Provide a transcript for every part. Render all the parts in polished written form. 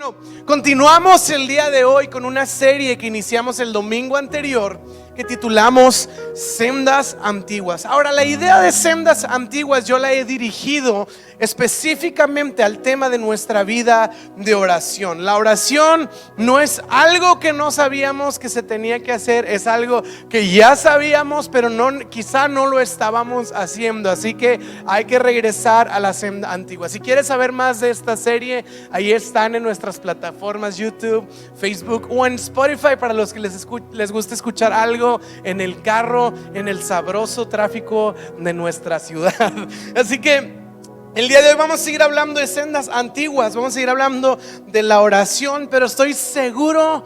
Bueno, continuamos el día de hoy con una serie que iniciamos el domingo anterior que titulamos Sendas Antiguas. Ahora, la idea de Sendas Antiguas yo la he dirigido específicamente al tema de nuestra vida de oración. La oración no es algo que no sabíamos que se tenía que hacer, es algo que ya sabíamos, pero quizá no lo estábamos haciendo. Así que hay que regresar a la senda antigua. Si quieres saber más de esta serie, ahí están en nuestras plataformas YouTube, Facebook o en Spotify para los que les gusta escuchar algo en el carro, en el sabroso tráfico de nuestra ciudad. Así que el día de hoy vamos a seguir hablando de sendas antiguas, vamos a seguir hablando de la oración, pero estoy seguro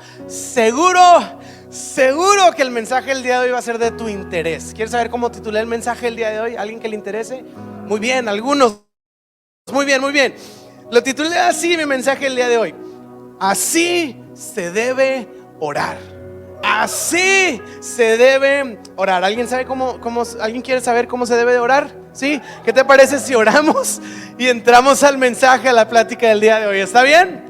que el mensaje del día de hoy va a ser de tu interés. ¿Quieres saber cómo titulé el mensaje del día de hoy? ¿Alguien que le interese? Muy bien, algunos. Muy bien. Lo titulé así, mi mensaje del día de hoy: así se debe orar. Así se debe orar. ¿Alguien sabe alguien quiere saber cómo se debe de orar? ¿Sí? ¿Qué te parece si oramos y entramos al mensaje, a la plática del día de hoy? ¿Está bien?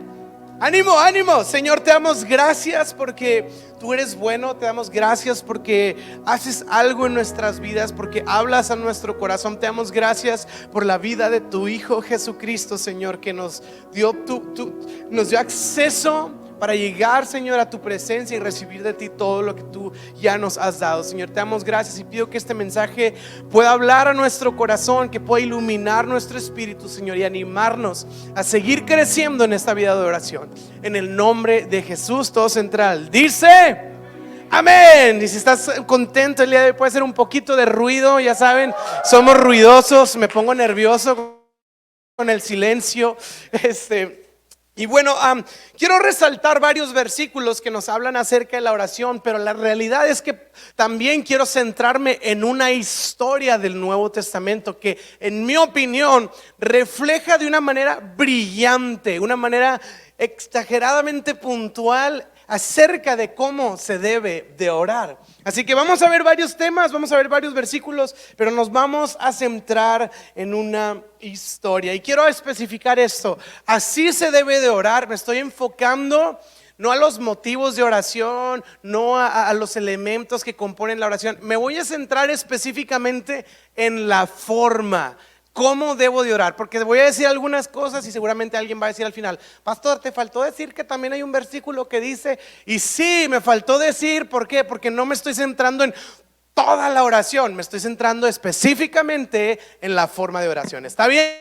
Ánimo. Señor, te damos gracias porque tú eres bueno. Te damos gracias porque haces algo en nuestras vidas, porque hablas a nuestro corazón. Te damos gracias por la vida de tu Hijo Jesucristo, Señor, que nos dio acceso para llegar, Señor, a tu presencia y recibir de ti todo lo que tú ya nos has dado. Señor, te damos gracias y pido que este mensaje pueda hablar a nuestro corazón, que pueda iluminar nuestro espíritu, Señor, y animarnos a seguir creciendo en esta vida de oración. En el nombre de Jesús, todo central dice amén. Y si estás contento el día de hoy, puede ser un poquito de ruido. Ya saben, somos ruidosos, me pongo nervioso con el silencio. Y bueno, quiero resaltar varios versículos que nos hablan acerca de la oración, pero la realidad es que también quiero centrarme en una historia del Nuevo Testamento que, en mi opinión, refleja de una manera brillante, una manera exageradamente puntual acerca de cómo se debe de orar. Así que vamos a ver varios temas, vamos a ver varios versículos, pero nos vamos a centrar en una historia. Y quiero especificar esto: así se debe de orar. Me estoy enfocando no a los motivos de oración, no a los elementos que componen la oración. Me voy a centrar específicamente en la forma. ¿Cómo debo de orar? Porque voy a decir algunas cosas y seguramente alguien va a decir al final: pastor, te faltó decir que también hay un versículo que dice. Y sí, me faltó decir. ¿Por qué? Porque no me estoy centrando en toda la oración, me estoy centrando específicamente en la forma de oración. ¿Está bien?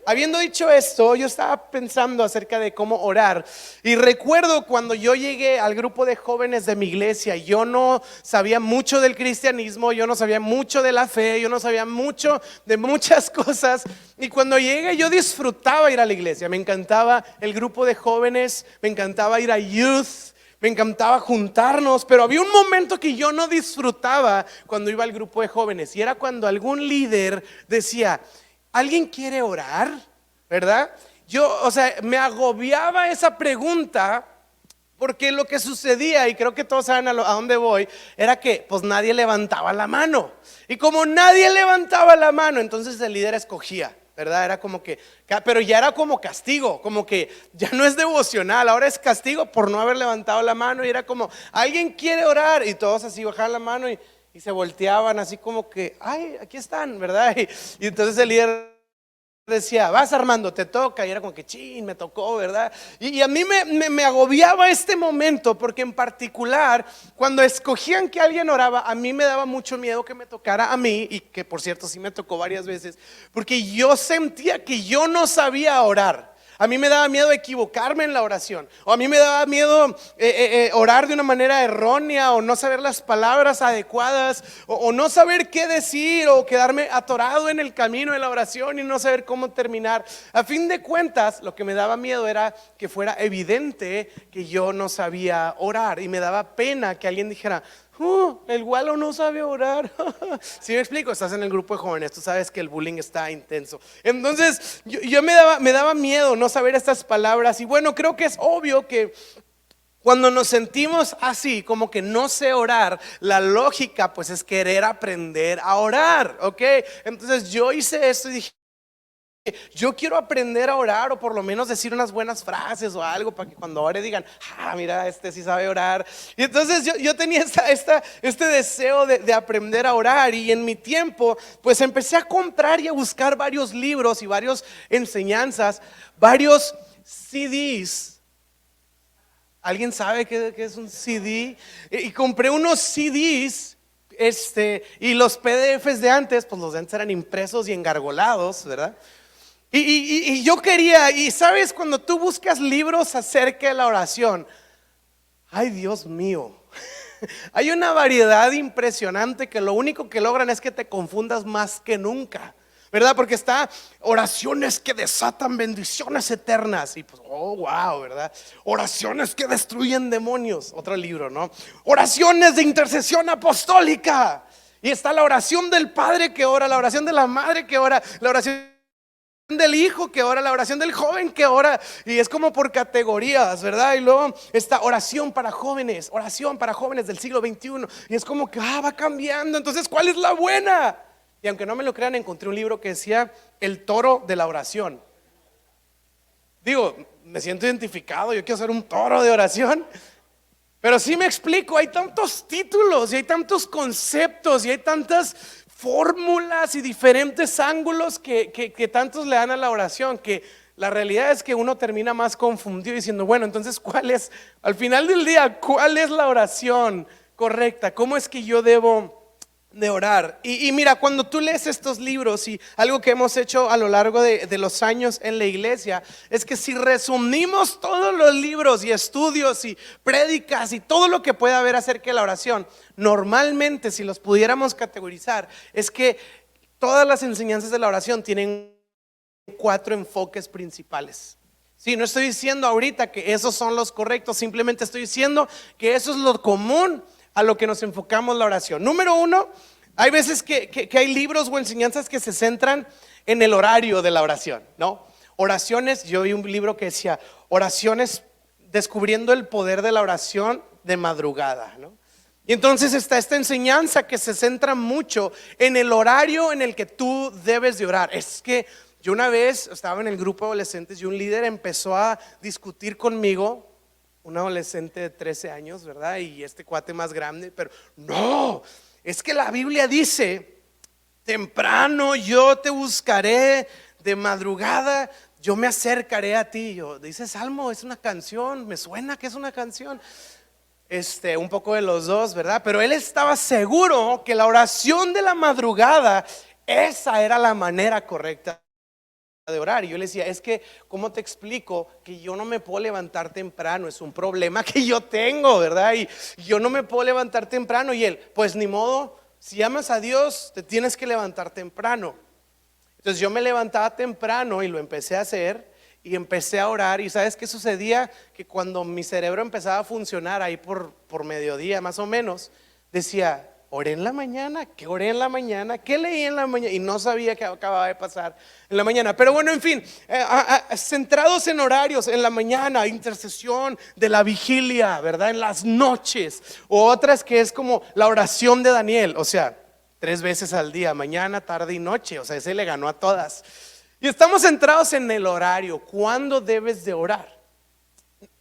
Habiendo dicho esto, yo estaba pensando acerca de cómo orar. Y recuerdo cuando yo llegué al grupo de jóvenes de mi iglesia, yo no sabía mucho del cristianismo, yo no sabía mucho de la fe, yo no sabía mucho de muchas cosas. Y cuando llegué, yo disfrutaba ir a la iglesia. Me encantaba el grupo de jóvenes, me encantaba ir a youth, me encantaba juntarnos. Pero había un momento que yo no disfrutaba cuando iba al grupo de jóvenes, y era cuando algún líder decía: ¿alguien quiere orar? ¿Verdad? Me agobiaba esa pregunta, porque lo que sucedía, y creo que todos saben a dónde voy, era que pues nadie levantaba la mano. Y como nadie levantaba la mano, entonces el líder escogía, ¿verdad? Era como que, pero ya era como castigo, como que ya no es devocional, ahora es castigo por no haber levantado la mano. Y era como: ¿alguien quiere orar? Y todos así bajaban la mano y se volteaban así como que: ay, aquí están, ¿verdad? Y entonces el líder decía: vas, Armando, te toca. Y era como que chin, me tocó, ¿verdad? Y a mí me agobiaba este momento, porque en particular cuando escogían que alguien oraba, a mí me daba mucho miedo que me tocara a mí. Y que por cierto sí me tocó varias veces, porque yo sentía que yo no sabía orar. A mí me daba miedo equivocarme en la oración, o a mí me daba miedo orar de una manera errónea, o no saber las palabras adecuadas, o no saber qué decir, o quedarme atorado en el camino de la oración y no saber cómo terminar. A fin de cuentas, lo que me daba miedo era que fuera evidente que yo no sabía orar, y me daba pena que alguien dijera: el Wallo no sabe orar. ¿Sí me explico? Estás en el grupo de jóvenes, tú sabes que el bullying está intenso. Entonces yo me daba miedo no saber estas palabras. Y bueno, creo que es obvio que cuando nos sentimos así, como que no sé orar, la lógica pues es querer aprender a orar, ¿ok? Entonces yo hice esto y dije: yo quiero aprender a orar, o por lo menos decir unas buenas frases o algo para que cuando ore digan, mira, este sí sabe orar. Y entonces yo tenía este deseo de aprender a orar, y en mi tiempo pues empecé a comprar y a buscar varios libros y varias enseñanzas, varios CDs. ¿Alguien sabe qué es un CD? Y compré unos CDs. Y los PDFs de antes, pues los de antes eran impresos y engargolados, ¿verdad? Y yo quería, y sabes, cuando tú buscas libros acerca de la oración, ay Dios mío, hay una variedad impresionante que lo único que logran es que te confundas más que nunca, ¿verdad? Porque está oraciones que desatan bendiciones eternas, y pues, oh wow, ¿verdad? Oraciones que destruyen demonios, otro libro, ¿no? Oraciones de intercesión apostólica, y está la oración del padre que ora, la oración de la madre que ora, la oración del hijo que ora, la oración del joven que ora, y es como por categorías, ¿verdad? Y luego está oración para jóvenes del siglo XXI, y es como que va cambiando. Entonces, ¿cuál es la buena? Y aunque no me lo crean, encontré un libro que decía El toro de la oración. Digo, me siento identificado, yo quiero ser un toro de oración. Pero sí me explico, hay tantos títulos y hay tantos conceptos y hay tantas fórmulas y diferentes ángulos que tantos le dan a la oración, que la realidad es que uno termina más confundido diciendo, bueno, entonces ¿cuál es, al final del día, cuál es la oración correcta? ¿Cómo es que yo debo de orar? Y mira, cuando tú lees estos libros, y algo que hemos hecho a lo largo de los años en la iglesia, es que si resumimos todos los libros y estudios y prédicas y todo lo que pueda haber acerca de la oración, normalmente, si los pudiéramos categorizar, es que todas las enseñanzas de la oración tienen 4 enfoques principales. Sí, no estoy diciendo ahorita que esos son los correctos, simplemente estoy diciendo que eso es lo común a lo que nos enfocamos la oración. Número 1, hay veces que hay libros o enseñanzas que se centran en el horario de la oración, ¿no? Oraciones, yo vi un libro que decía oraciones, descubriendo el poder de la oración de madrugada, ¿no? Y entonces está esta enseñanza que se centra mucho en el horario en el que tú debes de orar. Es que yo una vez estaba en el grupo de adolescentes y un líder empezó a discutir conmigo, un adolescente de 13 años, ¿verdad? Y este cuate más grande, pero no, es que la Biblia dice, temprano yo te buscaré, de madrugada yo me acercaré a ti. Yo, dice Salmo, es una canción, me suena que es una canción. Un poco de los dos, ¿verdad? Pero él estaba seguro que la oración de la madrugada, esa era la manera correcta de orar. Y yo le decía, es que ¿cómo te explico que yo no me puedo levantar temprano? Es un problema que yo tengo, ¿verdad? Y yo no me puedo levantar temprano. Y él, pues ni modo, si amas a Dios te tienes que levantar temprano. Entonces yo me levantaba temprano y lo empecé a hacer, y empecé a orar. Y ¿sabes qué sucedía? Que cuando mi cerebro empezaba a funcionar ahí por mediodía más o menos, decía, oré en la mañana, ¿qué oré en la mañana? ¿Qué leí en la mañana? Y no sabía qué acababa de pasar en la mañana. Pero bueno, en fin, centrados en horarios, en la mañana, intercesión de la vigilia, ¿verdad? En las noches. O otras que es como la oración de Daniel, o sea, 3 veces al día, mañana, tarde y noche. O sea, ese le ganó a todas. Y estamos centrados en el horario, ¿cuándo debes de orar?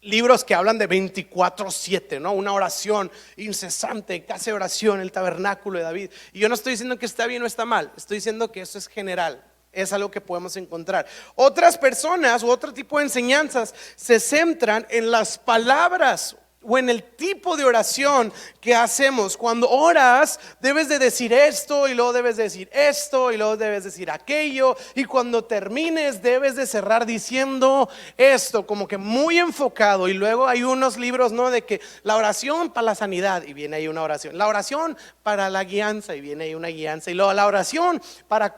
Libros que hablan de 24/7, ¿no? Una oración incesante, casi oración, el tabernáculo de David. Y yo no estoy diciendo que está bien o está mal, estoy diciendo que eso es general, es algo que podemos encontrar. Otras personas u otro tipo de enseñanzas se centran en las palabras o en el tipo de oración que hacemos. Cuando oras debes de decir esto, y luego debes de decir esto, y luego debes decir aquello, y cuando termines debes de cerrar diciendo esto, como que muy enfocado. Y luego hay unos libros, ¿no? De que la oración para la sanidad, y viene ahí una oración, la oración para la guianza, y viene ahí una guianza, y luego la oración para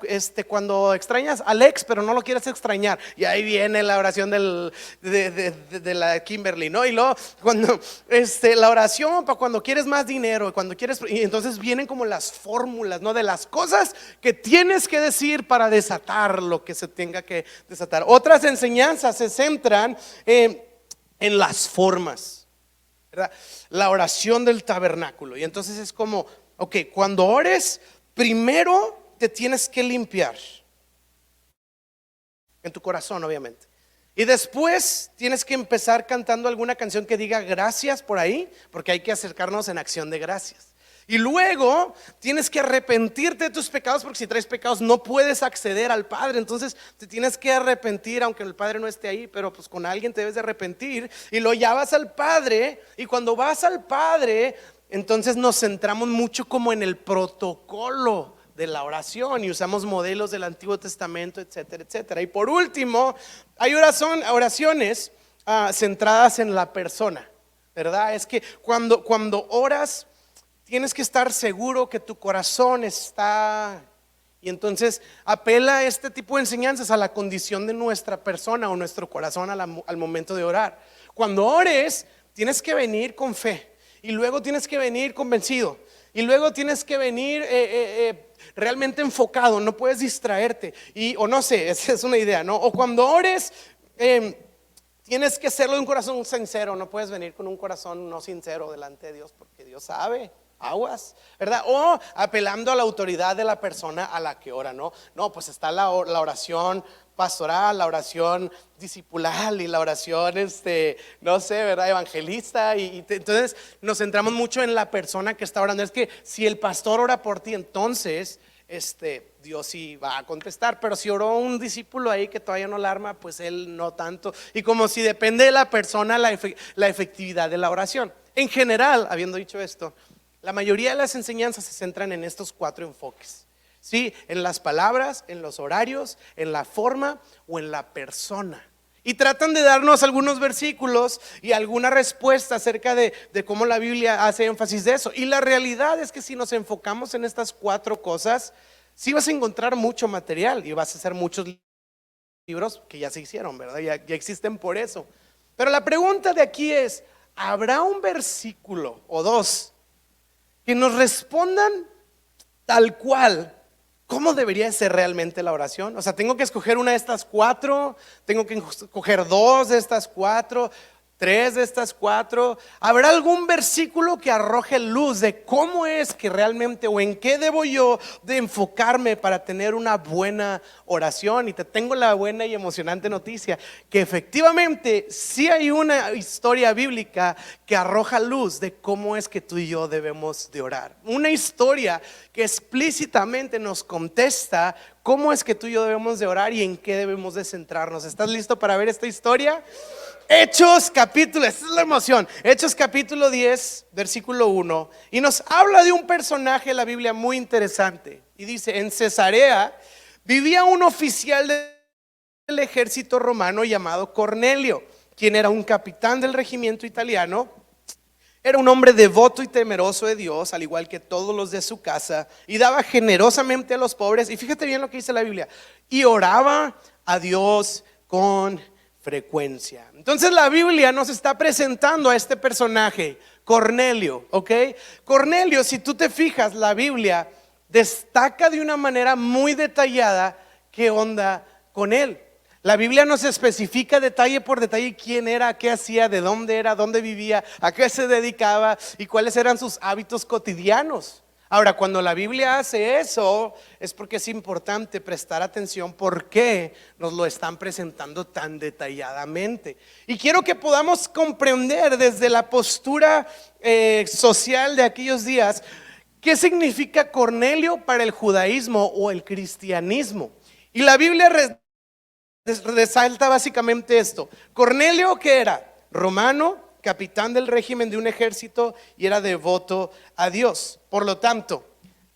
cuando extrañas al ex pero no lo quieres extrañar, y ahí viene la oración de la Kimberly, ¿no? Y luego cuando la oración para cuando quieres más dinero, cuando quieres, y entonces vienen como las fórmulas, ¿no? De las cosas que tienes que decir para desatar lo que se tenga que desatar. Otras enseñanzas se centran en las formas, ¿verdad? La oración del tabernáculo. Y entonces es como, ok, cuando ores, primero te tienes que limpiar. en tu corazón obviamente. Y después tienes que empezar cantando alguna canción que diga gracias por ahí, porque hay que acercarnos en acción de gracias. Y luego tienes que arrepentirte de tus pecados, porque si traes pecados no puedes acceder al Padre. Entonces te tienes que arrepentir, aunque el Padre no esté ahí, pero pues con alguien te debes de arrepentir. Y luego ya vas al Padre, y cuando vas al Padre, entonces nos centramos mucho como en el protocolo de la oración y usamos modelos del Antiguo Testamento, etcétera, etcétera. Y por último, hay oraciones centradas en la persona, ¿verdad? Es que cuando oras tienes que estar seguro que tu corazón está, y entonces apela a este tipo de enseñanzas a la condición de nuestra persona o nuestro corazón al momento de orar. Cuando ores, tienes que venir con fe, y luego tienes que venir convencido, y luego tienes que venir realmente enfocado, no puedes distraerte, o no sé, esa es una idea, ¿no? O cuando ores, tienes que hacerlo de un corazón sincero, no puedes venir con un corazón no sincero delante de Dios, porque Dios sabe. Aguas, ¿verdad? O apelando a la autoridad de la persona a la que ora, ¿no? No, pues está la oración pastoral, la oración discipular y la oración, no sé, ¿verdad? Evangelista. Entonces nos centramos mucho en la persona que está orando. Es que si el pastor ora por ti, entonces Dios sí va a contestar. Pero si oró un discípulo ahí que todavía no la arma, pues él no tanto. Y como si depende de la persona la efectividad de la oración. En general, habiendo dicho esto, la mayoría de las enseñanzas se centran en estos 4 enfoques, ¿sí? En las palabras, en los horarios, en la forma o en la persona. Y tratan de darnos algunos versículos y alguna respuesta acerca de cómo la Biblia hace énfasis de eso. Y la realidad es que si nos enfocamos en estas 4 cosas, sí vas a encontrar mucho material y vas a hacer muchos libros que ya se hicieron, ¿verdad? Ya existen por eso. Pero la pregunta de aquí es, ¿habrá un versículo o 2 que nos respondan tal cual cómo debería ser realmente la oración? O sea, tengo que escoger una de estas 4, tengo que escoger 2 de estas 4, 3 de estas 4. ¿Habrá algún versículo que arroje luz de cómo es que realmente o en qué debo yo de enfocarme para tener una buena oración? Y te tengo la buena y emocionante noticia que efectivamente sí hay una historia bíblica que arroja luz de cómo es que tú y yo debemos de orar. Una historia que explícitamente nos contesta cómo es que tú y yo debemos de orar y en qué debemos de centrarnos. ¿Estás listo para ver esta historia? Hechos capítulo, esta es la emoción. Hechos capítulo 10, versículo 1. Y nos habla de un personaje de la Biblia muy interesante. Y dice, en Cesarea vivía un oficial del ejército romano llamado Cornelio, quien era un capitán del regimiento italiano. Era un hombre devoto y temeroso de Dios, al igual que todos los de su casa, y daba generosamente a los pobres. Y fíjate bien lo que dice la Biblia. Y oraba a Dios con frecuencia. Entonces la Biblia nos está presentando a este personaje, Cornelio, ¿ok? Cornelio, si tú te fijas, la Biblia destaca de una manera muy detallada qué onda con él. La Biblia nos especifica detalle por detalle quién era, qué hacía, de dónde era, dónde vivía, a qué se dedicaba y cuáles eran sus hábitos cotidianos. Ahora, cuando la Biblia hace eso, es porque es importante prestar atención por qué nos lo están presentando tan detalladamente. Y quiero que podamos comprender desde la postura social de aquellos días, qué significa Cornelio para el judaísmo o el cristianismo. Y la Biblia resalta básicamente esto. Cornelio, ¿qué era? Romano, capitán del régimen de un ejército, y era devoto a Dios. Por lo tanto,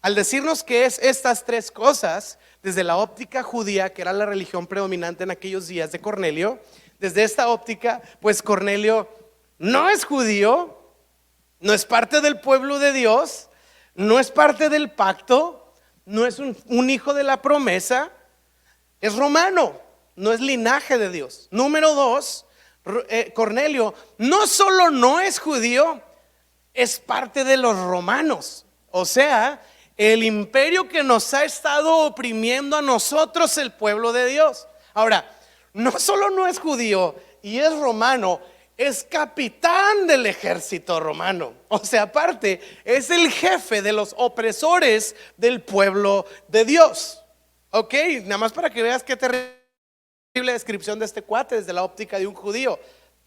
al decirnos que es estas 3 cosas, desde la óptica judía, que era la religión predominante en aquellos días de Cornelio, desde esta óptica, pues Cornelio no es judío, no es parte del pueblo de Dios, no es parte del pacto, no es un hijo de la promesa, es romano, no es linaje de Dios. Número 2, Cornelio no solo no es judío, es parte de los romanos. O sea, el imperio que nos ha estado oprimiendo a nosotros, el pueblo de Dios. Ahora, no solo no es judío y es romano, es capitán del ejército romano. O sea, aparte, es el jefe de los opresores del pueblo de Dios. Ok, nada más para que veas qué terrible descripción de este cuate desde la óptica de un judío.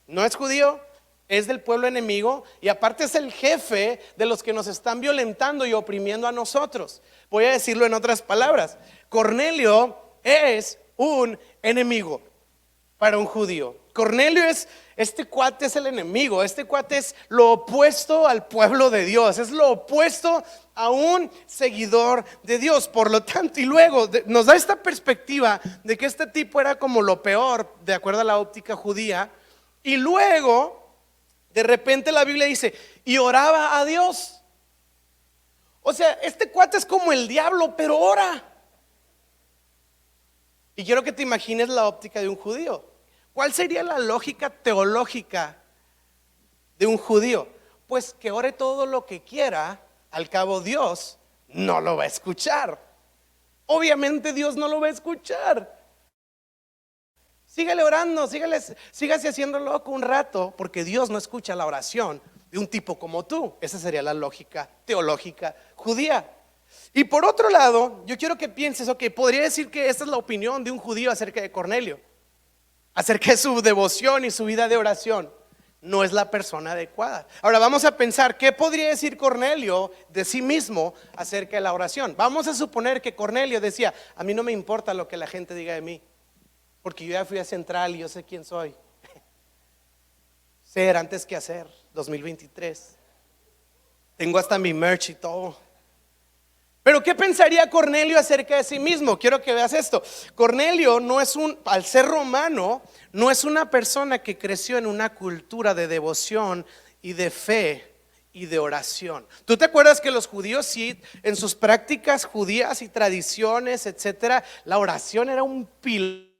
No es judío, es del pueblo enemigo y aparte es el jefe de los que nos están violentando y oprimiendo a nosotros. Voy a decirlo en otras palabras. Cornelio es un enemigo para un judío. Cornelio este cuate es el enemigo, este cuate es lo opuesto al pueblo de Dios, es lo opuesto a un seguidor de Dios. Por lo tanto, y luego nos da esta perspectiva de que este tipo era como lo peor, de acuerdo a la óptica judía, y luego, de repente la Biblia dice, y oraba a Dios. O sea, este cuate es como el diablo, pero ora. Y quiero que te imagines la óptica de un judío. ¿Cuál sería la lógica teológica de un judío? Pues que ore todo lo que quiera, al cabo Dios no lo va a escuchar. Obviamente Dios no lo va a escuchar. Sígale orando, sígase haciendo loco un rato, porque Dios no escucha la oración de un tipo como tú. Esa sería la lógica teológica judía. Y por otro lado, yo quiero que pienses, ok, podría decir que esta es la opinión de un judío acerca de Cornelio, acerca de su devoción y su vida de oración. No es la persona adecuada. Ahora vamos a pensar, ¿qué podría decir Cornelio de sí mismo acerca de la oración? Vamos a suponer que Cornelio decía, a mí no me importa lo que la gente diga de mí, porque yo ya fui a Central y yo sé quién soy. Ser antes que hacer, 2023. Tengo hasta mi merch y todo. Pero ¿qué pensaría Cornelio acerca de sí mismo? Quiero que veas esto. Cornelio al ser romano, no es una persona que creció en una cultura de devoción y de fe y de oración. ¿Tú te acuerdas que los judíos sí, en sus prácticas judías y tradiciones, etcétera, la oración era un pilar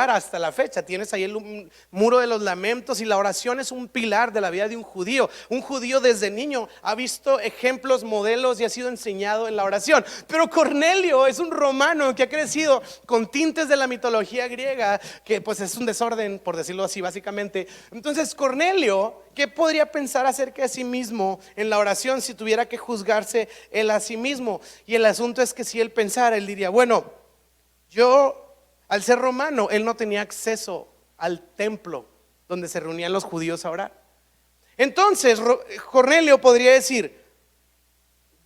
hasta la fecha? Tienes ahí el muro de los lamentos y la oración es un pilar de la vida de un judío. Un judío desde niño ha visto ejemplos, modelos y ha sido enseñado en la oración. Pero Cornelio es un romano que ha crecido con tintes de la mitología griega, que pues es un desorden, por decirlo así básicamente. Entonces Cornelio, ¿qué podría pensar acerca de sí mismo en la oración si tuviera que juzgarse él a sí mismo? Y el asunto es que si él pensara, él diría, bueno, al ser romano, él no tenía acceso al templo donde se reunían los judíos a orar. Entonces Cornelio podría decir,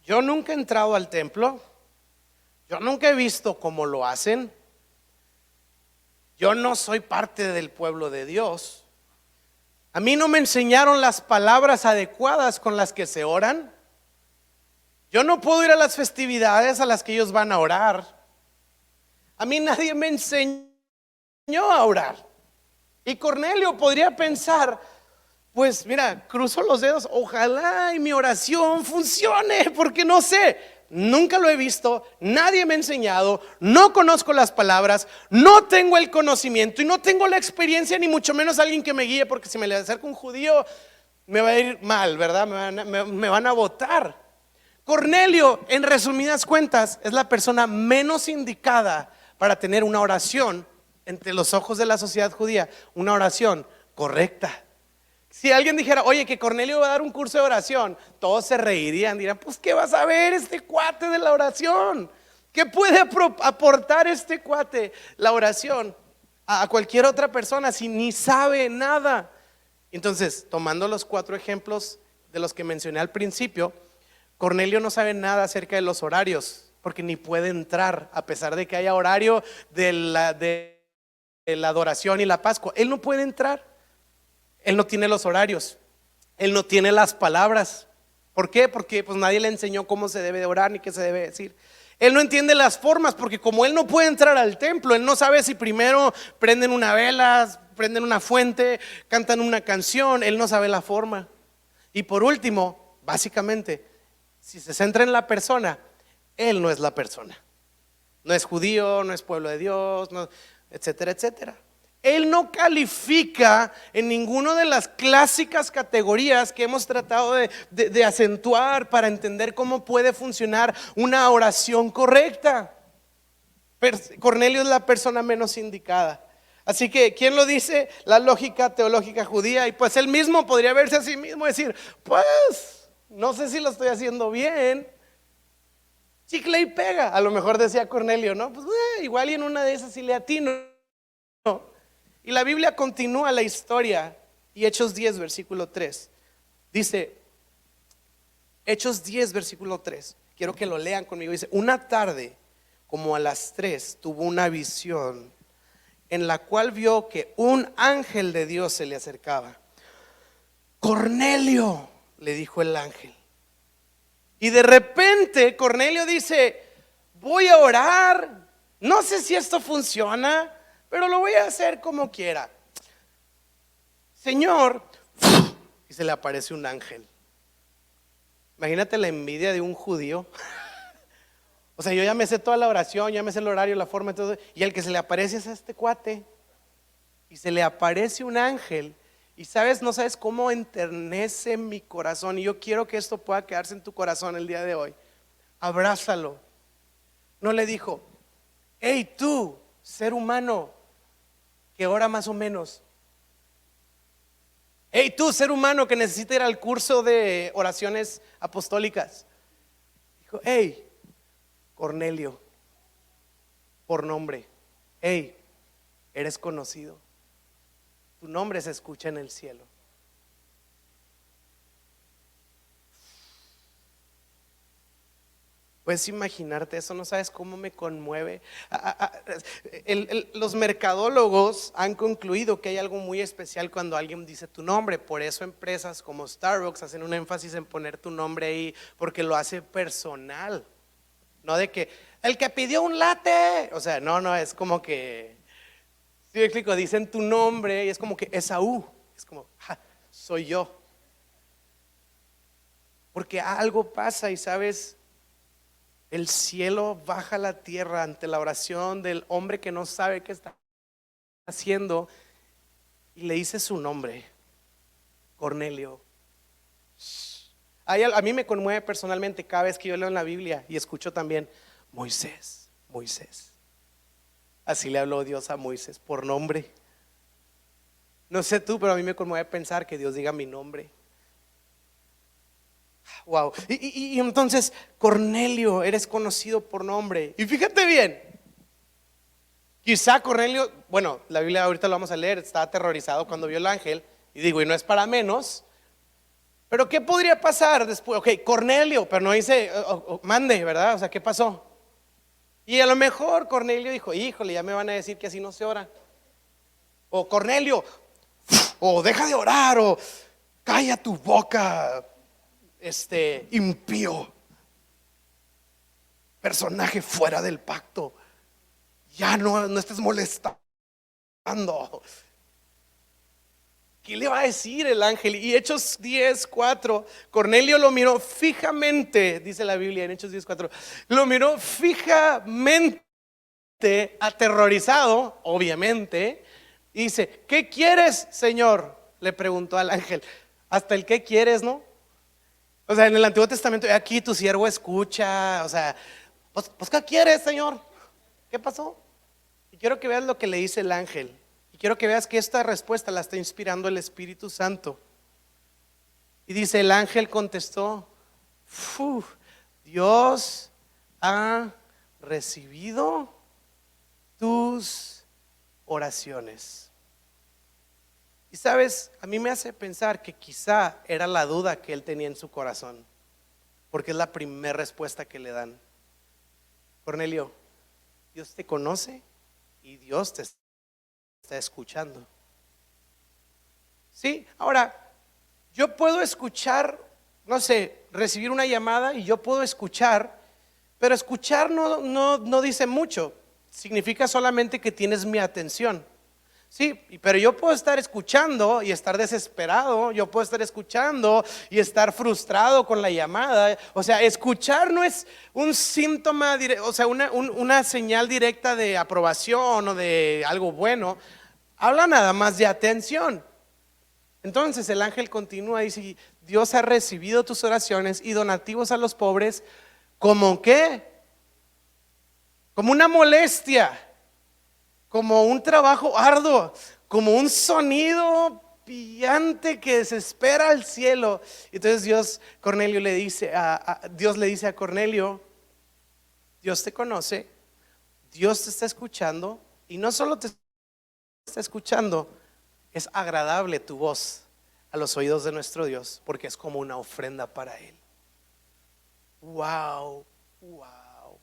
yo nunca he entrado al templo, yo nunca he visto cómo lo hacen, yo no soy parte del pueblo de Dios, a mí no me enseñaron las palabras adecuadas con las que se oran, yo no puedo ir a las festividades a las que ellos van a orar. A mí nadie me enseñó a orar. Y Cornelio podría pensar, pues mira, cruzo los dedos, ojalá y mi oración funcione, porque no sé, nunca lo he visto, nadie me ha enseñado, no conozco las palabras, no tengo el conocimiento y no tengo la experiencia, ni mucho menos alguien que me guíe, porque si me le acerco a un judío me va a ir mal, ¿verdad? Me van a votar. Cornelio, en resumidas cuentas, es la persona menos indicada para tener una oración entre los ojos de la sociedad judía, una oración correcta. Si alguien dijera, oye, que Cornelio va a dar un curso de oración, todos se reirían, dirán, pues ¿qué vas a ver este cuate de la oración? ¿Qué puede aportar este cuate, la oración, a cualquier otra persona si ni sabe nada? Entonces, tomando los 4 ejemplos de los que mencioné al principio, Cornelio no sabe nada acerca de los horarios, porque ni puede entrar, a pesar de que haya horario de la adoración y la Pascua. Él no puede entrar, él no tiene los horarios, él no tiene las palabras. ¿Por qué? Porque pues nadie le enseñó cómo se debe de orar ni qué se debe decir. Él no entiende las formas, porque como él no puede entrar al templo, él no sabe si primero prenden una vela, prenden una fuente, cantan una canción, él no sabe la forma. Y por último, básicamente, si se centra en la persona, él no es la persona, no es judío, no es pueblo de Dios, no, etcétera, etcétera. Él no califica en ninguna de las clásicas categorías que hemos tratado de acentuar para entender cómo puede funcionar una oración correcta. Cornelio es la persona menos indicada. Así que, ¿quién lo dice? La lógica teológica judía. Y pues él mismo podría verse a sí mismo y decir, pues, no sé si lo estoy haciendo bien. Chicle y pega, a lo mejor decía Cornelio, ¿no? Pues igual y en una de esas sí le atino. Y la Biblia continúa la historia, y Hechos 10, versículo 3. Dice, Hechos 10, versículo 3. Quiero que lo lean conmigo. Dice, una tarde, como a las 3, tuvo una visión en la cual vio que un ángel de Dios se le acercaba. Cornelio, le dijo el ángel. Y de repente Cornelio dice, voy a orar, no sé si esto funciona, pero lo voy a hacer como quiera. Señor, y se le aparece un ángel. Imagínate la envidia de un judío. O sea, yo ya me sé toda la oración, ya me sé el horario, la forma, todo, y el que se le aparece es a este cuate. Y se le aparece un ángel. Y sabes, no sabes cómo enternece mi corazón. Y yo quiero que esto pueda quedarse en tu corazón el día de hoy. Abrázalo. No le dijo, hey tú, ser humano, que ora más o menos. Hey tú, ser humano que necesita ir al curso de oraciones apostólicas. Dijo, hey, Cornelio, por nombre. Hey, eres conocido. Tu nombre se escucha en el cielo. Puedes imaginarte eso, no sabes cómo me conmueve. Los mercadólogos han concluido que hay algo muy especial cuando alguien dice tu nombre. Por eso empresas como Starbucks hacen un énfasis en poner tu nombre ahí, porque lo hace personal. No de que el que pidió un latte, o sea, no, es como que, si me explico, dicen tu nombre y es como que Esaú, es como, soy yo. Porque algo pasa y sabes, el cielo baja a la tierra ante la oración del hombre que no sabe qué está haciendo y le dice su nombre, Cornelio. A mí me conmueve personalmente cada vez que yo leo en la Biblia y escucho también Moisés. Así le habló Dios a Moisés por nombre. No sé tú, pero a mí me conmueve pensar que Dios diga mi nombre. Wow. Y entonces, Cornelio, eres conocido por nombre. Y fíjate bien, quizá Cornelio, bueno, la Biblia ahorita lo vamos a leer, estaba aterrorizado cuando vio el ángel. Y digo, y no es para menos. Pero ¿qué podría pasar después? Ok, Cornelio, pero no dice, mande, ¿verdad? O sea, ¿qué pasó? Y a lo mejor Cornelio dijo, híjole, ya me van a decir que así no se ora. O Cornelio, o deja de orar, o calla tu boca, impío, personaje fuera del pacto, ya no estés molestando. ¿Qué le va a decir el ángel? Y Hechos 10:4, Cornelio lo miró fijamente, dice la Biblia en Hechos 10:4, lo miró fijamente, aterrorizado, obviamente, y dice, ¿qué quieres, Señor? Le preguntó al ángel. Hasta el ¿qué quieres, no? O sea, en el Antiguo Testamento, aquí tu siervo escucha, o sea, pues ¿qué quieres, Señor? ¿Qué pasó? Y quiero que veas lo que le dice el ángel. Y quiero que veas que esta respuesta la está inspirando el Espíritu Santo. Y dice, el ángel contestó, Dios ha recibido tus oraciones. Y sabes, a mí me hace pensar que quizá era la duda que él tenía en su corazón, porque es la primera respuesta que le dan. Cornelio, Dios te conoce y Dios te está escuchando. Sí, ahora yo puedo escuchar, no sé, recibir una llamada y yo puedo escuchar, pero escuchar no dice mucho. Significa solamente que tienes mi atención. Sí, pero yo puedo estar escuchando y estar desesperado, yo puedo estar escuchando y estar frustrado con la llamada. O sea, escuchar no es un síntoma, o sea, una señal directa de aprobación o de algo bueno. Habla nada más de atención. Entonces el ángel continúa y dice, Dios ha recibido tus oraciones y donativos a los pobres, ¿como qué? Como una molestia, como un trabajo arduo, como un sonido pillante que desespera al cielo. Entonces Dios le dice a Cornelio, Dios te conoce, Dios te está escuchando y no solo te está escuchando, es agradable tu voz a los oídos de nuestro Dios, porque es como una ofrenda para Él. Wow, wow,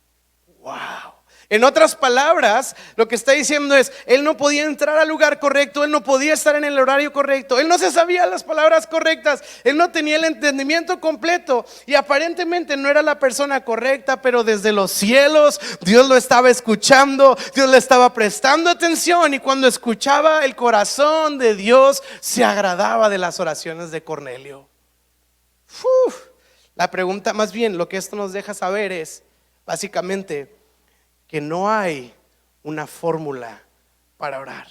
wow. En otras palabras, lo que está diciendo es, él no podía entrar al lugar correcto, él no podía estar en el horario correcto, él no se sabía las palabras correctas, él no tenía el entendimiento completo y aparentemente no era la persona correcta, pero desde los cielos Dios lo estaba escuchando, Dios le estaba prestando atención, y cuando escuchaba, el corazón de Dios se agradaba de las oraciones de Cornelio. La pregunta, más bien, lo que esto nos deja saber es básicamente que no hay una fórmula para orar.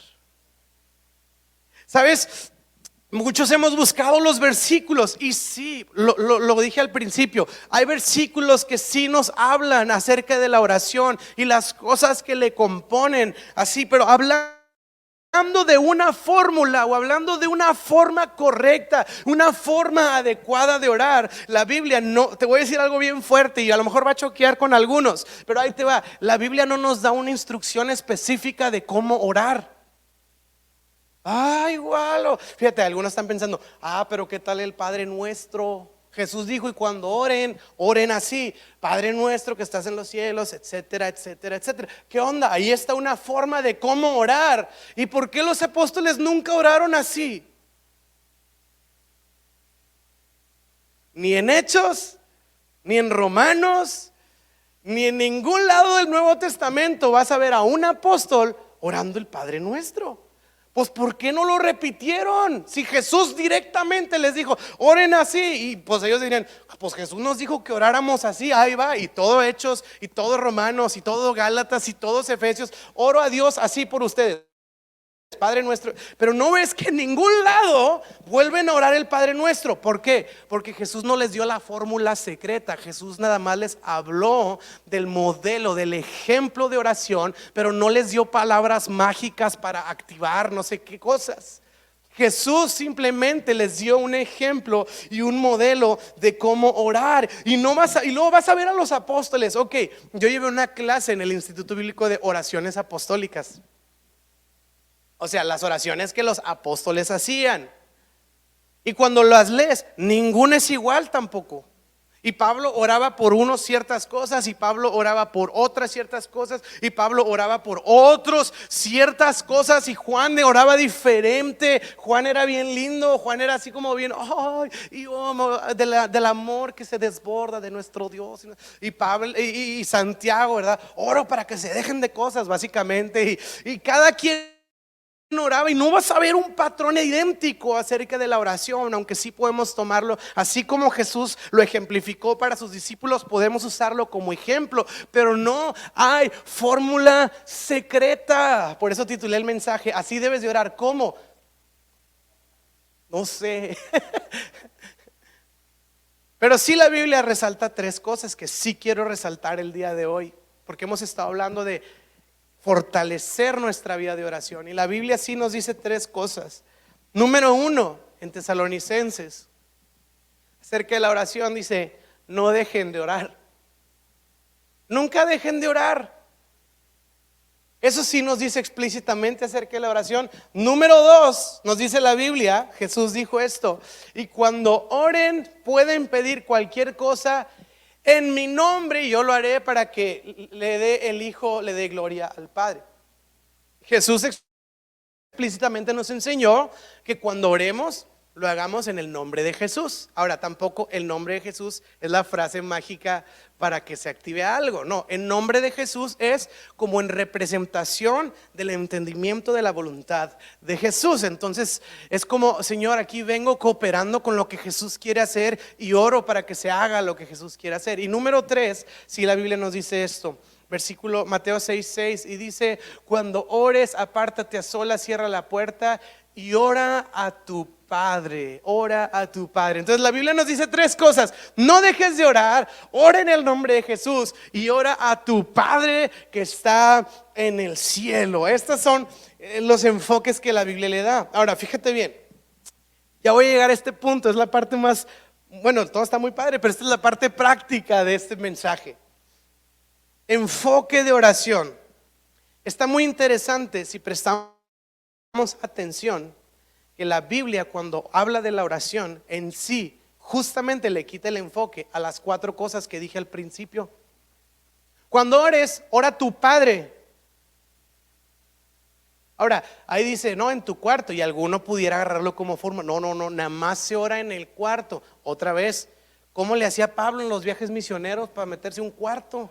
¿Sabes? Muchos hemos buscado los versículos y sí, lo dije al principio, hay versículos que sí nos hablan acerca de la oración y las cosas que le componen, así, pero hablando de una fórmula o hablando de una forma correcta, una forma adecuada de orar, la Biblia no, te voy a decir algo bien fuerte y a lo mejor va a choquear con algunos, pero ahí te va, la Biblia no nos da una instrucción específica de cómo orar. Igual, fíjate, algunos están pensando, pero ¿qué tal el Padre Nuestro? Jesús dijo, y cuando oren, oren así: Padre nuestro que estás en los cielos, etcétera, etcétera, etcétera. ¿Qué onda? Ahí está una forma de cómo orar. ¿Y por qué los apóstoles nunca oraron así? Ni en Hechos, ni en Romanos, ni en ningún lado del Nuevo Testamento vas a ver a un apóstol orando el Padre Nuestro. Pues ¿por qué no lo repitieron? Si Jesús directamente les dijo, oren así, y pues ellos dirían, pues Jesús nos dijo que oráramos así, ahí va, y todo Hechos, y todo Romanos, y todo Gálatas, y todos Efesios, oro a Dios así por ustedes, Padre Nuestro. Pero no ves que en ningún lado vuelven a orar el Padre Nuestro. ¿Por qué? Porque Jesús no les dio la fórmula secreta. Jesús nada más les habló del modelo, del ejemplo de oración, pero no les dio palabras mágicas para activar no sé qué cosas. Jesús simplemente les dio un ejemplo y un modelo de cómo orar. Y luego vas a ver a los apóstoles. Ok, yo llevé una clase en el Instituto Bíblico de Oraciones Apostólicas. O sea, las oraciones que los apóstoles hacían. Y cuando las lees, ninguna es igual tampoco. Y Pablo oraba por unos ciertas cosas, y Pablo oraba por otras ciertas cosas, y Pablo oraba por otros ciertas cosas, y Juan oraba diferente. Juan era bien lindo, Juan era así como bien, del amor que se desborda de nuestro Dios. Y Pablo y Santiago, ¿verdad? Oro para que se dejen de cosas, básicamente. Y cada quien oraba, y no vas a ver un patrón idéntico acerca de la oración, aunque sí podemos tomarlo, así como Jesús lo ejemplificó para sus discípulos, podemos usarlo como ejemplo, pero no hay fórmula secreta. Por eso titulé el mensaje, así debes de orar. ¿Cómo? No sé. Pero sí, la Biblia resalta tres cosas que sí quiero resaltar el día de hoy, porque hemos estado hablando de fortalecer nuestra vida de oración, y la Biblia sí nos dice tres cosas. Número uno, en Tesalonicenses, acerca de la oración, dice: no dejen de orar. Nunca dejen de orar. Eso sí nos dice explícitamente acerca de la oración. Número dos, nos dice la Biblia, Jesús dijo esto: y cuando oren pueden pedir cualquier cosa en mi nombre, y yo lo haré para que el Hijo le dé gloria al Padre. Jesús explícitamente nos enseñó que cuando oremos lo hagamos en el nombre de Jesús. Ahora, tampoco el nombre de Jesús es la frase mágica para que se active algo. No, el nombre de Jesús es como en representación del entendimiento de la voluntad de Jesús. Entonces es como: Señor, aquí vengo cooperando con lo que Jesús quiere hacer, y oro para que se haga lo que Jesús quiere hacer. Y número tres, si la Biblia nos dice esto, versículo Mateo 6:6, y dice: cuando ores, apártate a solas, cierra la puerta y ora a tu Padre. Ora a tu Padre. Entonces la Biblia nos dice tres cosas: no dejes de orar, ora en el nombre de Jesús, y ora a tu Padre que está en el cielo. Estos son los enfoques que la Biblia le da. Ahora, fíjate bien, ya voy a llegar a este punto. Es la parte más, bueno, todo está muy padre, pero esta es la parte práctica de este mensaje. Enfoque de oración. Está muy interesante si prestamos atención que la Biblia, cuando habla de la oración en sí, justamente le quita el enfoque a las 4 cosas que dije al principio. Cuando ores, ora a tu Padre. Ahora, ahí dice, no, en tu cuarto, y alguno pudiera agarrarlo como forma. No, nada más se ora en el cuarto. Otra vez, ¿cómo le hacía Pablo en los viajes misioneros para meterse un cuarto?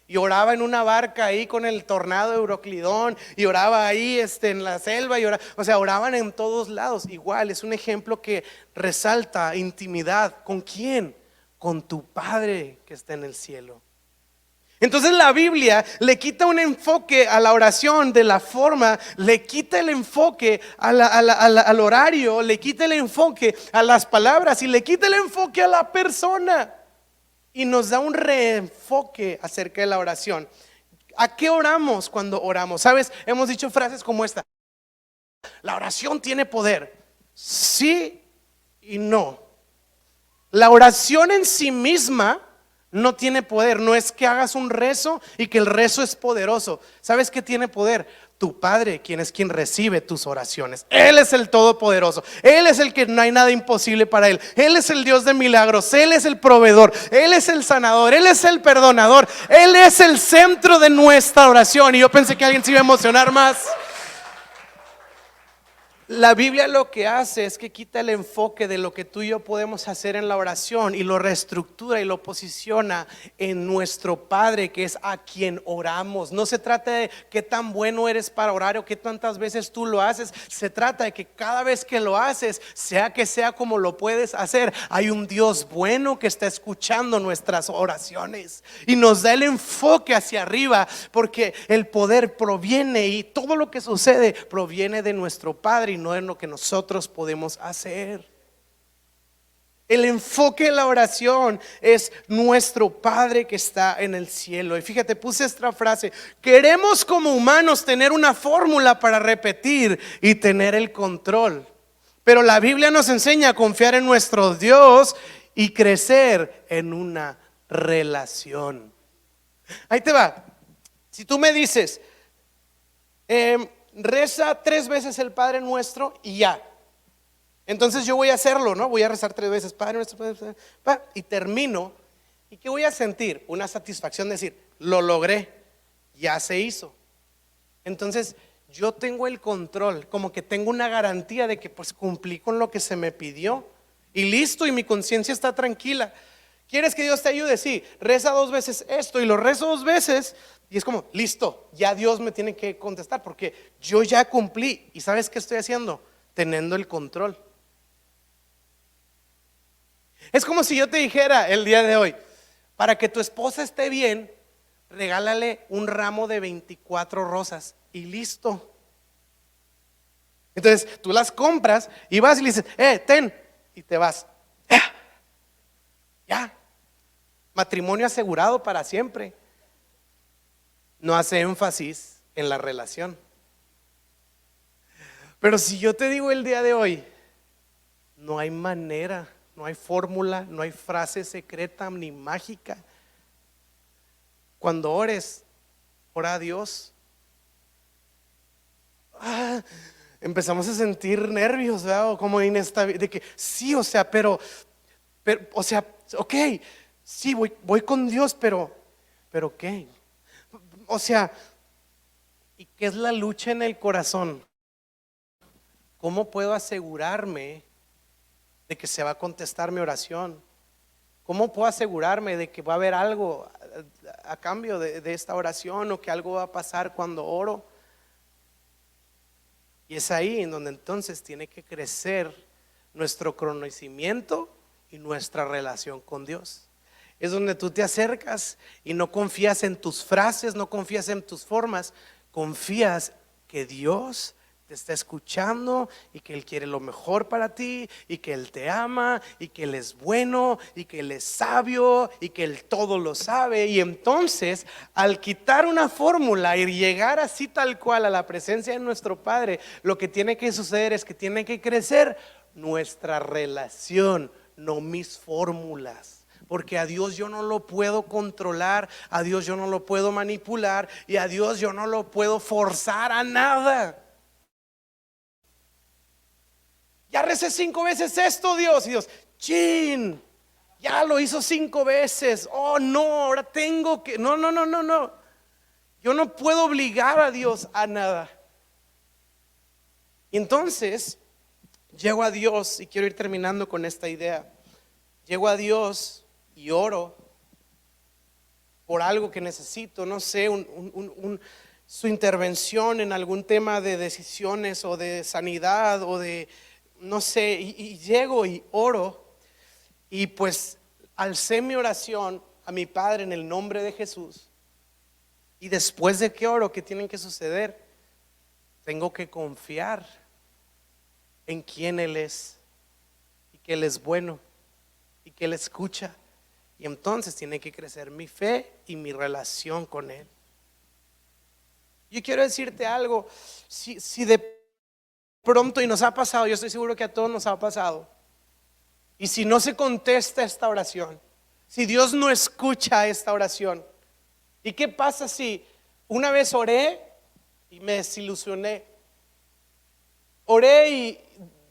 Y oraba en una barca ahí con el tornado de Euroclidón, y oraba ahí en la selva, oraban en todos lados. Igual, es un ejemplo que resalta intimidad. ¿Con quién? Con tu Padre que está en el cielo. Entonces la Biblia le quita un enfoque a la oración de la forma, le quita el enfoque al horario, le quita el enfoque a las palabras y le quita el enfoque a la persona. Y nos da un reenfoque acerca de la oración. ¿A qué oramos cuando oramos? ¿Sabes? Hemos dicho frases como esta: la oración tiene poder. Sí y no. La oración en sí misma no tiene poder. No es que hagas un rezo y que el rezo es poderoso. ¿Sabes qué tiene poder? Tu Padre, quien recibe tus oraciones. Él es el todopoderoso. Él es el que no hay nada imposible para él. Él es el Dios de milagros. Él es el proveedor. Él es el sanador. Él es el perdonador. Él es el centro de nuestra oración. Y yo pensé que alguien se iba a emocionar más. La Biblia lo que hace es que quita el enfoque de lo que tú y yo podemos hacer en la oración y lo reestructura y lo posiciona en nuestro Padre, que es a quien oramos. No se trata de qué tan bueno eres para orar o qué tantas veces tú lo haces. Se trata de que cada vez que lo haces, sea que sea como lo puedes hacer, hay un Dios bueno que está escuchando nuestras oraciones y nos da el enfoque hacia arriba, porque el poder proviene y todo lo que sucede proviene de nuestro Padre y no en lo que nosotros podemos hacer. El enfoque de la oración es nuestro Padre que está en el cielo. Y fíjate, puse esta frase: queremos como humanos tener una fórmula para repetir y tener el control, pero la Biblia nos enseña a confiar en nuestro Dios y crecer en una relación. Ahí te va. Si tú me dices, reza 3 veces el Padre Nuestro y ya, entonces yo voy a hacerlo, ¿no? Voy a rezar 3 veces Padre Nuestro, y termino. ¿Y qué voy a sentir? Una satisfacción de decir, lo logré, ya se hizo. Entonces yo tengo el control, como que tengo una garantía de que pues cumplí con lo que se me pidió y listo, y mi conciencia está tranquila. ¿Quieres que Dios te ayude? Sí, reza 2 veces esto, y lo rezo 2 veces y es como, listo, ya Dios me tiene que contestar porque yo ya cumplí. ¿Y sabes qué estoy haciendo? Teniendo el control. Es como si yo te dijera el día de hoy, para que tu esposa esté bien, regálale un ramo de 24 rosas y listo. Entonces tú las compras y vas y le dices, ten, y te vas. Ya, matrimonio asegurado para siempre. No hace énfasis en la relación. Pero si yo te digo el día de hoy, no hay manera, no hay fórmula, no hay frase secreta ni mágica. Cuando ores, ora a Dios. Empezamos a sentir nervios, ¿verdad? O como inestabilidad, de que sí, pero, o sea, ok, sí, voy con Dios, pero ¿qué? O sea, ¿y qué es la lucha en el corazón? ¿Cómo puedo asegurarme de que se va a contestar mi oración? ¿Cómo puedo asegurarme de que va a haber algo a cambio de esta oración, o que algo va a pasar cuando oro? Y es ahí en donde entonces tiene que crecer nuestro conocimiento y nuestra relación con Dios. Es donde tú te acercas y no confías en tus frases, no confías en tus formas, confías que Dios te está escuchando y que Él quiere lo mejor para ti, y que Él te ama, y que Él es bueno, y que Él es sabio, y que Él todo lo sabe. Y entonces, al quitar una fórmula y llegar así tal cual a la presencia de nuestro Padre, lo que tiene que suceder es que tiene que crecer nuestra relación, no mis fórmulas. Porque a Dios yo no lo puedo controlar, a Dios yo no lo puedo manipular, y a Dios yo no lo puedo forzar a nada. ya recé 5 veces esto, Dios. Y Dios, chin, ya lo hizo 5 veces. Oh, no, ahora tengo que, no, no, no, no, no. Yo no puedo obligar a Dios a nada. Y entonces llego a Dios, y quiero ir terminando con esta idea. Llego a Dios y oro por algo que necesito, no sé, su intervención en algún tema de decisiones o de sanidad o de, no sé, y llego y oro, y pues alcé mi oración a mi Padre en el nombre de Jesús. Y después de que oro, ¿qué tiene que suceder? Tengo que confiar en quién Él es, y que Él es bueno, y que Él escucha. Y entonces tiene que crecer mi fe y mi relación con Él. Yo quiero decirte algo, si de pronto, y nos ha pasado, yo estoy seguro que a todos nos ha pasado, y si no se contesta esta oración, si Dios no escucha esta oración, ¿y qué pasa si una vez oré y me desilusioné? Oré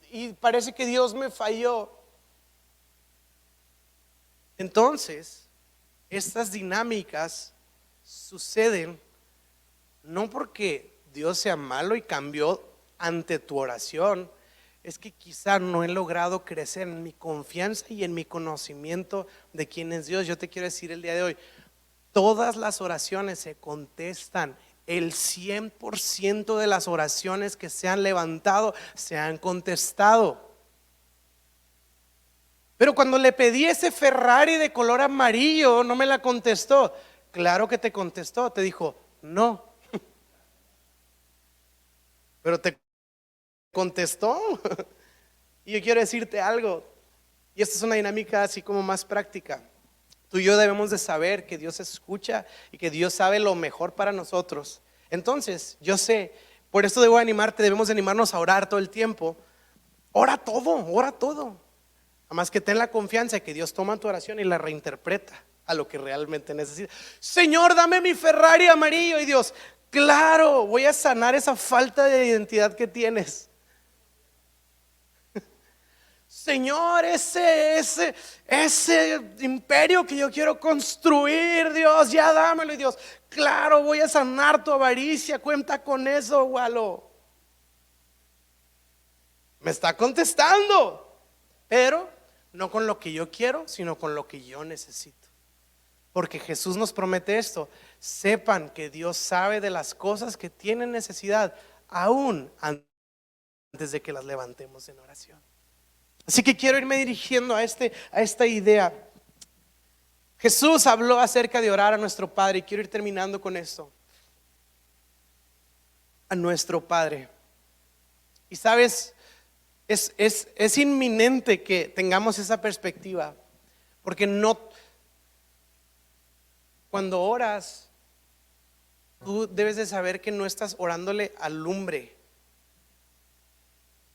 y parece que Dios me falló. Entonces, estas dinámicas suceden no porque Dios sea malo y cambió ante tu oración, es que quizá no he logrado crecer en mi confianza y en mi conocimiento de quién es Dios. Yo te quiero decir el día de hoy, todas las oraciones se contestan. El 100% de las oraciones que se han levantado se han contestado. Pero cuando le pedí ese Ferrari de color amarillo, no me la contestó. Claro que te contestó, te dijo no. Pero te contestó. Y yo quiero decirte algo, y esta es una dinámica así como más práctica. Tú y yo debemos de saber que Dios escucha y que Dios sabe lo mejor para nosotros. Entonces, yo sé, por esto debo animarte, debemos de animarnos a orar todo el tiempo. Ora todo, ora todo. Además que ten la confianza de que Dios toma tu oración y la reinterpreta a lo que realmente necesitas. Señor, dame mi Ferrari amarillo. Y Dios, claro, voy a sanar esa falta de identidad que tienes. Señor, ese imperio que yo quiero construir, Dios, ya dámelo. Y Dios, claro, voy a sanar tu avaricia, cuenta con eso, Walo. Me está contestando, pero no con lo que yo quiero, sino con lo que yo necesito. Porque Jesús nos promete esto: sepan que Dios sabe de las cosas que tienen necesidad, aún antes de que las levantemos en oración. Así que quiero irme dirigiendo a esta idea. Jesús habló acerca de orar a nuestro Padre, y quiero ir terminando con esto. A nuestro Padre. Y sabes, es inminente que tengamos esa perspectiva, porque no, cuando oras, tú debes de saber que no estás orándole a lumbre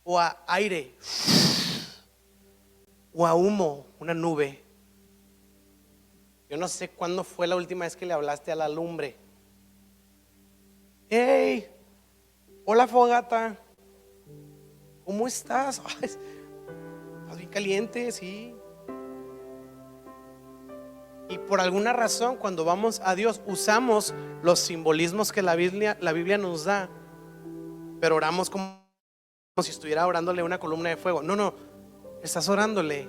o a aire o a humo, una nube. Yo no sé cuándo fue la última vez que le hablaste a la lumbre. Hey, hola fogata, ¿cómo estás? Ay, estás bien caliente, sí. Y por alguna razón, cuando vamos a Dios, usamos los simbolismos que la Biblia nos da, pero oramos como si estuviera orándole a una columna de fuego. No, estás orándole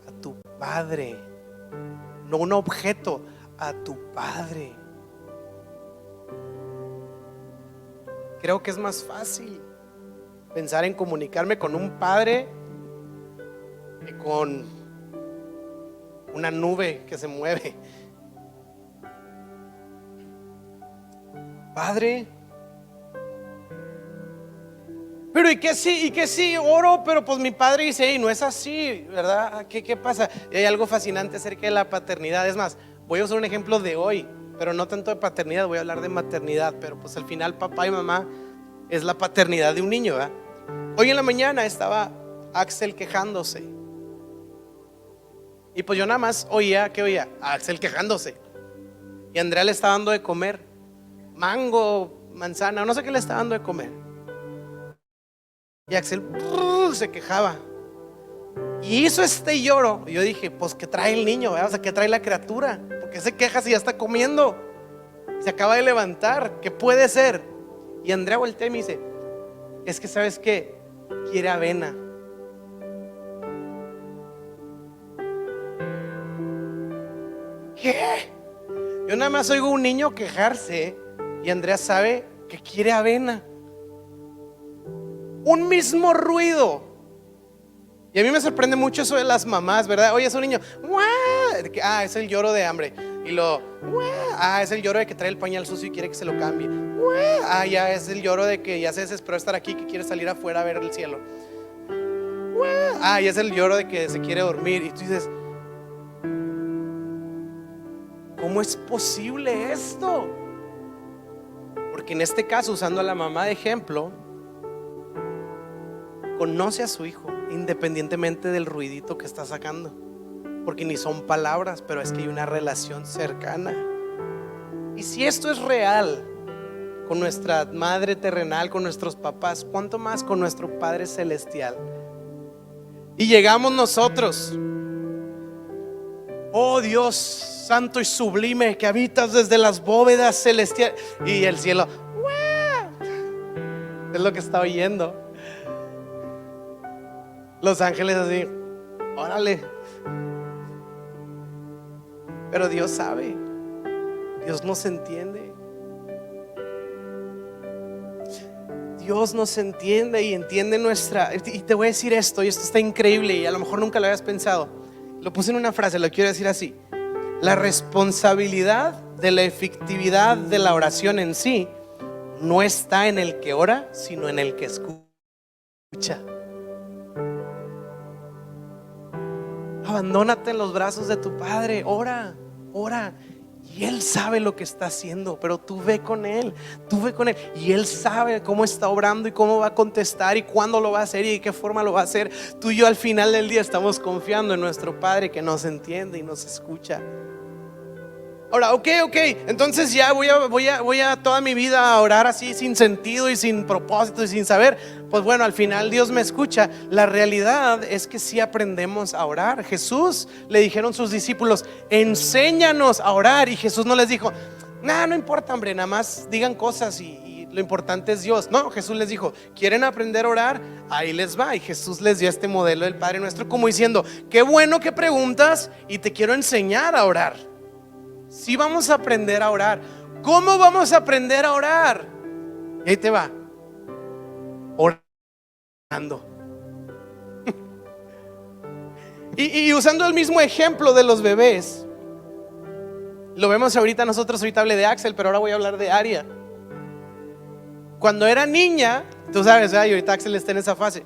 a tu Padre, no un objeto, a tu Padre. Creo que es más fácil pensar en comunicarme con un padre que con una nube que se mueve. Padre, pero ¿y qué sí oro? Pero pues mi padre dice, y no es así, ¿verdad? ¿Qué pasa? Y hay algo fascinante acerca de la paternidad. Es más, voy a usar un ejemplo de hoy, pero no tanto de paternidad, voy a hablar de maternidad. Pero pues al final papá y mamá es la paternidad de un niño, ¿verdad? Hoy en la mañana estaba Axel quejándose, y pues yo nada más oía a Axel quejándose, y Andrea le estaba dando de comer mango, manzana, no sé qué le estaba dando de comer, y Axel se quejaba. Y hizo este lloro. Y yo dije, pues ¿qué trae el niño? ¿Verdad? O sea, ¿qué trae la criatura? ¿Por qué se queja si ya está comiendo? Se acaba de levantar. ¿Qué puede ser? Y Andrea voltea y me dice, es que ¿sabes qué? Quiere avena. ¿Qué? Yo nada más oigo un niño quejarse y Andrea sabe que quiere avena. Un mismo ruido. Y a mí me sorprende mucho eso de las mamás, ¿verdad? Oye, es un niño, ¡guau! Es el lloro de hambre. Y lo, ¡guau! Es el lloro de que trae el pañal sucio y quiere que se lo cambie. ¡Guau! Ya es el lloro de que ya se desesperó estar aquí, que quiere salir afuera a ver el cielo. ¡Guau! Ya es el lloro de que se quiere dormir. Y tú dices, ¿cómo es posible esto? Porque en este caso, usando a la mamá de ejemplo, conoce a su hijo independientemente del ruidito que está sacando, porque ni son palabras, pero es que hay una relación cercana. Y si esto es real con nuestra madre terrenal, con nuestros papás, ¿cuánto más con nuestro Padre celestial? Y llegamos nosotros, oh Dios santo y sublime, que habitas desde las bóvedas celestiales, y el cielo, ¡guau! Es lo que está oyendo. Los ángeles así, órale. Pero Dios sabe, Dios nos entiende. Dios nos entiende y entiende nuestra. Y te voy a decir esto, y esto está increíble, y a lo mejor nunca lo habías pensado. Lo puse en una frase, lo quiero decir así: la responsabilidad de la efectividad de la oración en sí no está en el que ora, sino en el que escucha. Abandónate en los brazos de tu Padre, ora, ora. Y Él sabe lo que está haciendo, pero tú ve con Él, y Él sabe cómo está obrando y cómo va a contestar y cuándo lo va a hacer y de qué forma lo va a hacer. Tú y yo al final del día estamos confiando en nuestro Padre que nos entiende y nos escucha. Ahora, ok, entonces ya voy a toda mi vida a orar así sin sentido y sin propósito y sin saber. Pues bueno, al final Dios me escucha. La realidad es que sí aprendemos a orar. Jesús le dijeron sus discípulos, enséñanos a orar. Y Jesús no les dijo, no importa, hombre, nada más digan cosas y lo importante es Dios. No, Jesús les dijo, ¿quieren aprender a orar? Ahí les va. Y Jesús les dio este modelo del Padre Nuestro, como diciendo, qué bueno que preguntas y te quiero enseñar a orar. Sí, vamos a aprender a orar. ¿Cómo vamos a aprender a orar? Y ahí te va, orando. Y usando el mismo ejemplo de los bebés, lo vemos ahorita nosotros. Ahorita hablé de Axel, pero ahora voy a hablar de Aria. Cuando era niña, tú sabes, y ahorita Axel está en esa fase.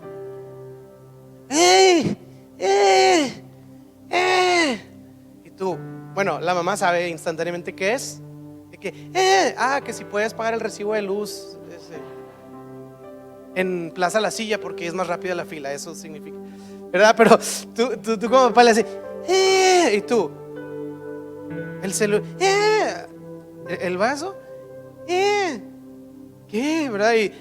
Y tú, bueno, la mamá sabe instantáneamente qué es. De que si puedes pagar el recibo de luz en Plaza La Silla porque es más rápida la fila, eso significa, ¿verdad? Pero tú como papá le haces y tú, el celular, el vaso, ¿qué? ¿Verdad? Y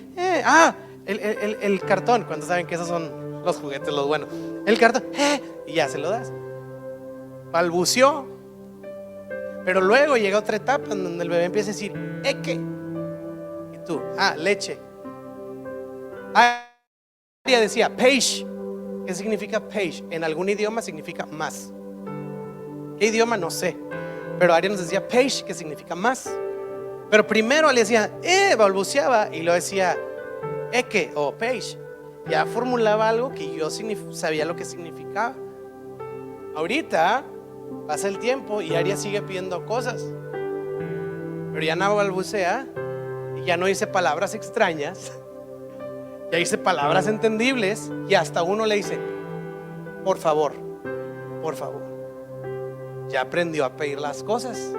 el cartón, cuando saben que esos son los juguetes, los buenos. El cartón, y ya se lo das. Balbuceó. Pero luego llega otra etapa en donde el bebé empieza a decir, ¿qué? Y tú, leche. Ella decía, peixe. ¿Qué significa peixe? En algún idioma significa más. ¿Qué idioma? No sé. Pero Aria nos decía peixe, que significa más. Pero primero le decía, balbuceaba y luego decía, ¿qué? O peixe. Ya formulaba algo que yo sabía lo que significaba. Ahorita pasa el tiempo y Aria sigue pidiendo cosas, pero ya no balbucea y ya no dice palabras extrañas, ya dice palabras entendibles, y hasta uno le dice, por favor. Ya aprendió a pedir las cosas.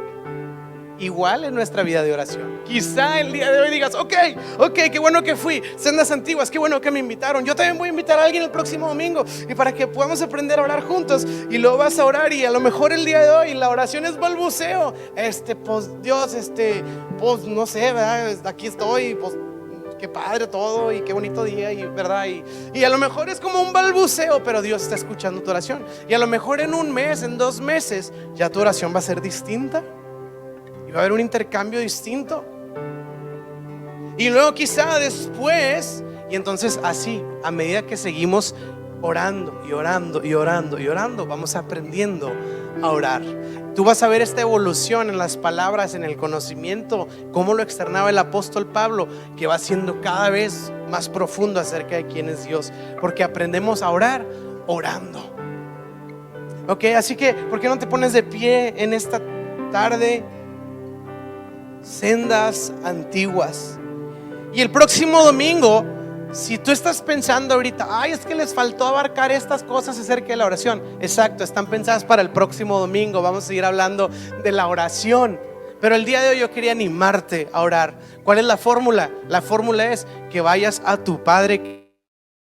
Igual en nuestra vida de oración. Quizá el día de hoy digas, ok, qué bueno que fui. Sendas antiguas, qué bueno que me invitaron. Yo también voy a invitar a alguien el próximo domingo, y para que podamos aprender a orar juntos. Y luego vas a orar, y a lo mejor el día de hoy la oración es balbuceo. Pues Dios, pues no sé, ¿verdad? Aquí estoy, pues qué padre todo y qué bonito día, y verdad, y a lo mejor es como un balbuceo, pero Dios está escuchando tu oración. Y a lo mejor en un mes, en 2 meses, ya tu oración va a ser distinta y va a haber un intercambio distinto. Y luego quizá después, y entonces así, a medida que seguimos orando y orando y orando y orando, vamos aprendiendo a orar. Tú vas a ver esta evolución en las palabras, en el conocimiento, como lo externaba el apóstol Pablo, que va siendo cada vez más profundo acerca de quién es Dios, porque aprendemos a orar orando. Ok, así que ¿por qué no te pones de pie en esta tarde? Sendas antiguas. Y el próximo domingo, si tú estás pensando ahorita, ay, es que les faltó abarcar estas cosas acerca de la oración. Exacto, están pensadas para el próximo domingo. Vamos a seguir hablando de la oración. Pero el día de hoy yo quería animarte a orar. ¿Cuál es la fórmula? La fórmula es que vayas a tu Padre que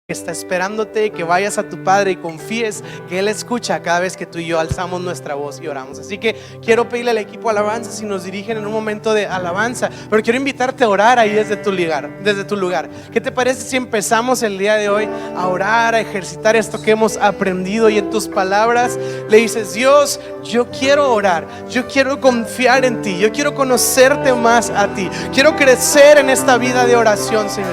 está esperándote, que vayas a tu Padre y confíes que Él escucha cada vez que tú y yo alzamos nuestra voz y oramos. Así que quiero pedirle al equipo alabanza si nos dirigen en un momento de alabanza, pero quiero invitarte a orar ahí desde tu lugar. ¿Qué te parece si empezamos el día de hoy a orar, a ejercitar esto que hemos aprendido, y en tus palabras le dices: Dios, yo quiero orar, yo quiero confiar en ti, yo quiero conocerte más a ti, quiero crecer en esta vida de oración, Señor.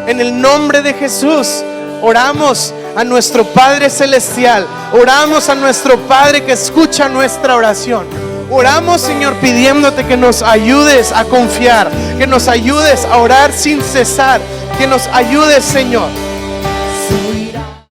En el nombre de Jesús oramos a nuestro Padre Celestial, oramos a nuestro Padre que escucha nuestra oración. Oramos, Señor, pidiéndote que nos ayudes a confiar, que nos ayudes a orar sin cesar, que nos ayudes, Señor. Soy